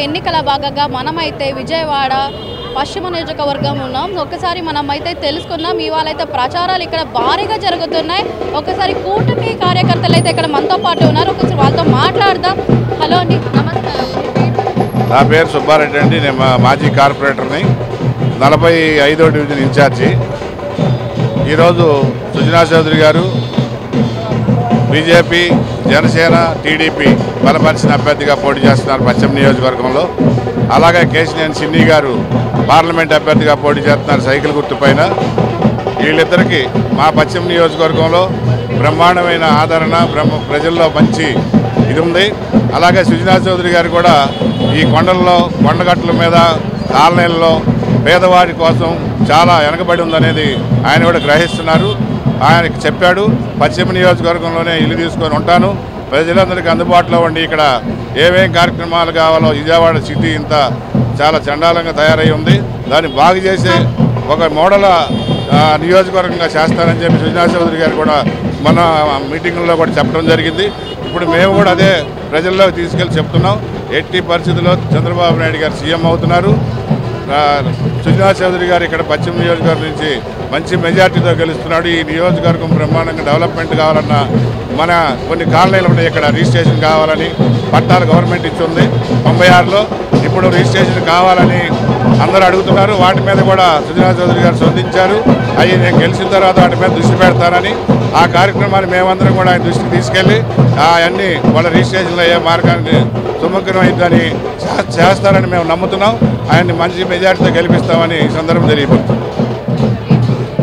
ఎన్నికల భాగంగా మనమైతే విజయవాడ పశ్చిమ నియోజకవర్గం ఉన్నాం. ఒకసారి మనమైతే తెలుసుకున్నాం. ఇవాళైతే ప్రచారాలు ఇక్కడ భారీగా జరుగుతున్నాయి. ఒకసారి కూటమి కార్యకర్తలు అయితే ఇక్కడ మనతో పాటు ఉన్నారు. ఒకసారి వాళ్ళతో మాట్లాడదాం. హలో అండి, నమస్కారం. నా పేరు సుబ్బారెడ్డి అండి. నేను మాజీ కార్పొరేటర్ని, 45వ డివిజన్ ఇన్ఛార్జి. ఈరోజు సుజనా చౌదరి గారు బీజేపీ, జనసేన, టీడీపీ బలపరిచిన అభ్యర్థిగా పోటీ చేస్తున్నారు పశ్చిమ నియోజకవర్గంలో. అలాగే కేశినేని చిన్ని గారు పార్లమెంట్ అభ్యర్థిగా పోటీ చేస్తున్నారు సైకిల్ గుర్తు పైన. వీళ్ళిద్దరికీ మా పశ్చిమ నియోజకవర్గంలో బ్రహ్మాండమైన ఆదరణ, ప్రజల్లో మంచి ఇది ఉంది. అలాగే సుజనా చౌదరి గారు కూడా ఈ కొండగట్ల మీద కాలనీల్లో పేదవారి కోసం చాలా వెనకబడి ఉందనేది ఆయన కూడా గ్రహిస్తున్నారు. ఆయనకి చెప్పాడు, పశ్చిమ నియోజకవర్గంలోనే ఇల్లు తీసుకొని ఉంటాను, ప్రజలందరికీ అందుబాటులో ఉండి ఇక్కడ ఏమేం కార్యక్రమాలు కావాలో. విజయవాడ సిటీ ఇంత చాలా చండాలంగా తయారై ఉంది, దాన్ని బాగు చేసే ఒక మోడల్ నియోజకవర్గంగా చేస్తానని చెప్పి సుజనా చౌదరి గారు కూడా మన మీటింగుల్లో కూడా చెప్పడం జరిగింది. ఇప్పుడు మేము కూడా అదే ప్రజల్లోకి తీసుకెళ్ళి చెప్తున్నాం. ఎట్టి పరిస్థితుల్లో చంద్రబాబు నాయుడు గారు సీఎం అవుతున్నారు. సుజనా చౌదరి గారు ఇక్కడ పశ్చిమ నియోజకవర్గం నుంచి మంచి మెజార్టీతో గెలుస్తున్నాడు. ఈ నియోజకవర్గం బ్రహ్మాండంగా డెవలప్మెంట్ కావాలన్న మన కొన్ని కాలనీలు ఉన్నాయి, ఇక్కడ రిజిస్ట్రేషన్ కావాలని పట్టాలు గవర్నమెంట్ ఇచ్చింది 96లో. ఇప్పుడు రిజిస్ట్రేషన్ కావాలని అందరూ అడుగుతున్నారు. వాటి మీద కూడా సుజనా చౌదరి గారు స్పందించారు. అవి నేను గెలిచిన తర్వాత వాటి మీద దృష్టి పెడతానని, ఆ కార్యక్రమాన్ని మేమందరం కూడా ఆయన దృష్టికి తీసుకెళ్ళి అవన్నీ వాళ్ళ రిజిస్ట్రేషన్లో అయ్యే మార్గాన్ని సుముఖం అయిద్దని చేస్తారని మేము నమ్ముతున్నాం. ఆయన్ని మంచి మెజార్టీతో గెలిపిస్తామని ఈ సందర్భం తెలియబడుతుంది.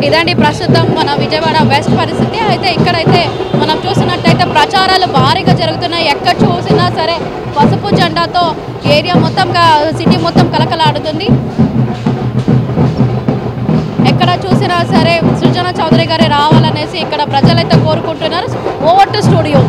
ఇదండి ప్రస్తుతం మన విజయవాడ వెస్ట్ పరిస్థితి. అయితే ఇక్కడైతే మనం చూసినట్టయితే ప్రచారాలు భారీగా జరుగుతున్నాయి. ఎక్కడ చూసినా సరే పసుపు జెండాతో ఏరియా మొత్తం, సిటీ మొత్తం కలకలాడుతుంది. ఎక్కడ చూసినా సరే సుజనా చౌదరి గారే రావాలనేసి ఇక్కడ ప్రజలైతే కోరుకుంటున్నారు. Over to studio.